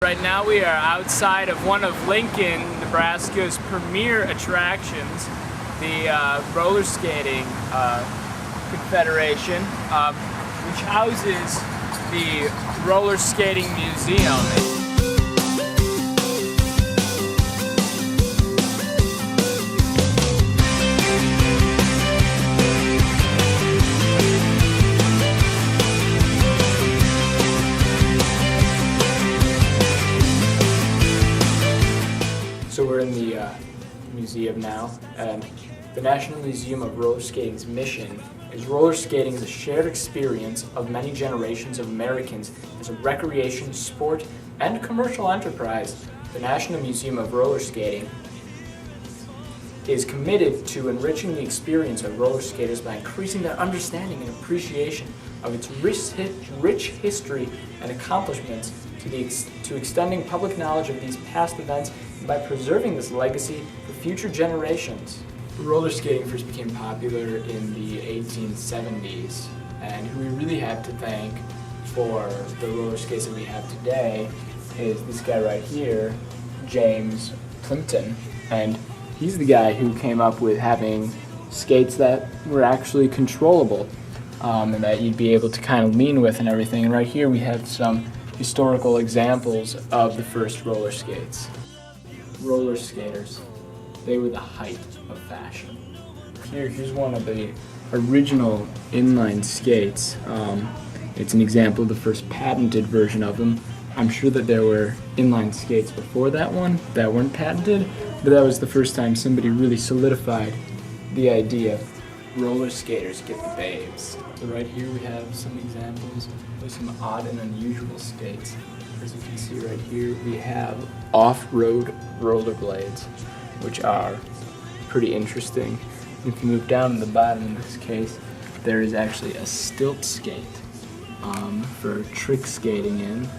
Right now we are outside of one of Lincoln, Nebraska's premier attractions, the Rollerskating Confederation, which houses the Rollerskating Museum. So we're in the museum now, and the National Museum of Rollerskating's mission is rollerskating is a shared experience of many generations of Americans as a recreation, sport, and commercial enterprise. The National Museum of Rollerskating is committed to enriching the experience of roller skaters by increasing their understanding and appreciation of its rich history and accomplishments, to extending public knowledge of these past events, and by preserving this legacy for future generations. Roller skating first became popular in the 1870s, and who we really have to thank for the roller skates that we have today is this guy right here, James Plimpton, and he's the guy who came up with having skates that were actually controllable, and that you'd be able to kind of lean with and everything. And right here we have some historical examples of the first roller skates. Roller skaters, they were the height of fashion. Here's one of the original inline skates. It's an example of the first patented version of them. I'm sure that there were inline skates before that one that weren't patented, but that was the first time somebody really solidified the idea. Roller skaters get the babes. So right here we have some examples of some odd and unusual skates. As you can see right here, we have off-road rollerblades, which are pretty interesting. If you move down to the bottom in this case, there is actually a stilt skate for trick skating in.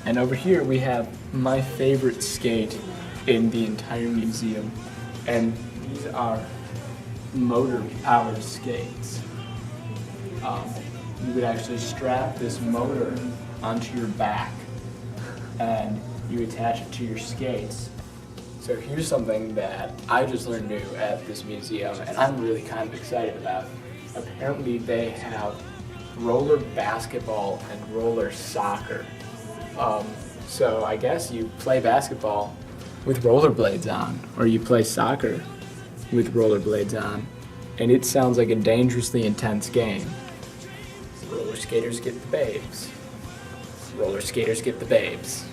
And over here we have my favorite skate in the entire museum, and these are motor-powered skates. You would actually strap this motor onto your back and you attach it to your skates. So here's something that I just learned new at this museum, and I'm really kind of excited about. Apparently they have roller basketball and roller soccer. So I guess you play basketball with rollerblades on, or you play soccer with rollerblades on, and it sounds like a dangerously intense game. Roller skaters get the babes. Roller skaters get the babes.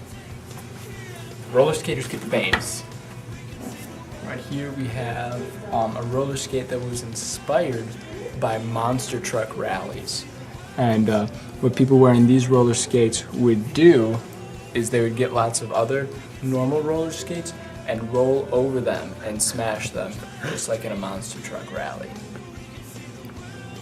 Roller skaters get the babes. Right here we have a roller skate that was inspired by monster truck rallies. And what people wearing these roller skates would do is they would get lots of other normal roller skates and roll over them and smash them, just like in a monster truck rally.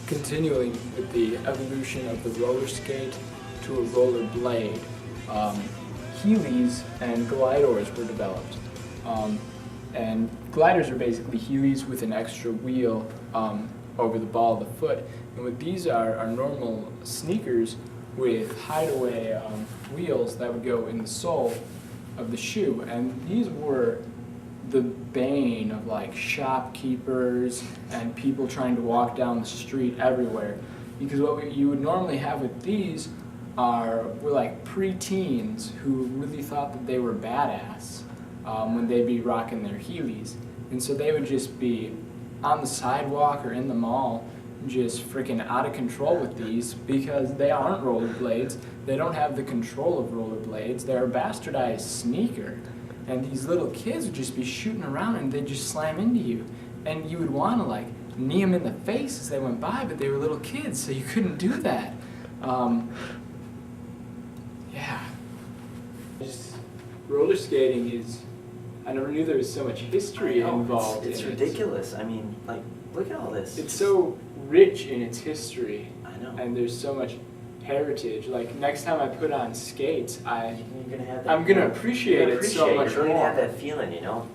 Continuing with the evolution of the roller skate to a roller blade, Heelys and gliders were developed. And gliders are basically Heelys with an extra wheel over the ball of the foot. And what these are normal sneakers with hideaway wheels that would go in the sole of the shoe. And these were the bane of like shopkeepers and people trying to walk down the street everywhere. Because what you would normally have with these were like pre-teens who really thought that they were badass when they'd be rocking their Heelys. And so they would just be on the sidewalk or in the mall just freaking out of control with these because they aren't rollerblades. They don't have the control of rollerblades. They're a bastardized sneaker. And these little kids would just be shooting around and they'd just slam into you. And you would want to like knee them in the face as they went by, but they were little kids, so you couldn't do that. Yeah. Roller skating is, I never knew there was so much history involved. It's ridiculous. I mean, like, look at all this. It's so rich in its history. I know. And there's so much heritage. Like, next time I put on skates, I'm gonna gonna appreciate it so much You're more. gonna have that feeling, you know.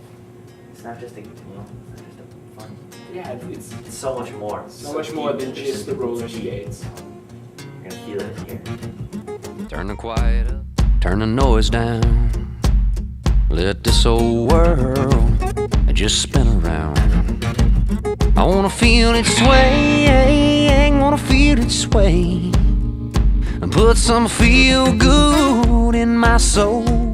It's not just a, you know, it's not just a fun. Yeah, it's so much more. So much more than just the roller skates. You're gonna feel it here. Turn the quiet up, turn the noise down. Let this old world just spin around. I wanna feel it sway, wanna feel it sway, and put some feel good in my soul.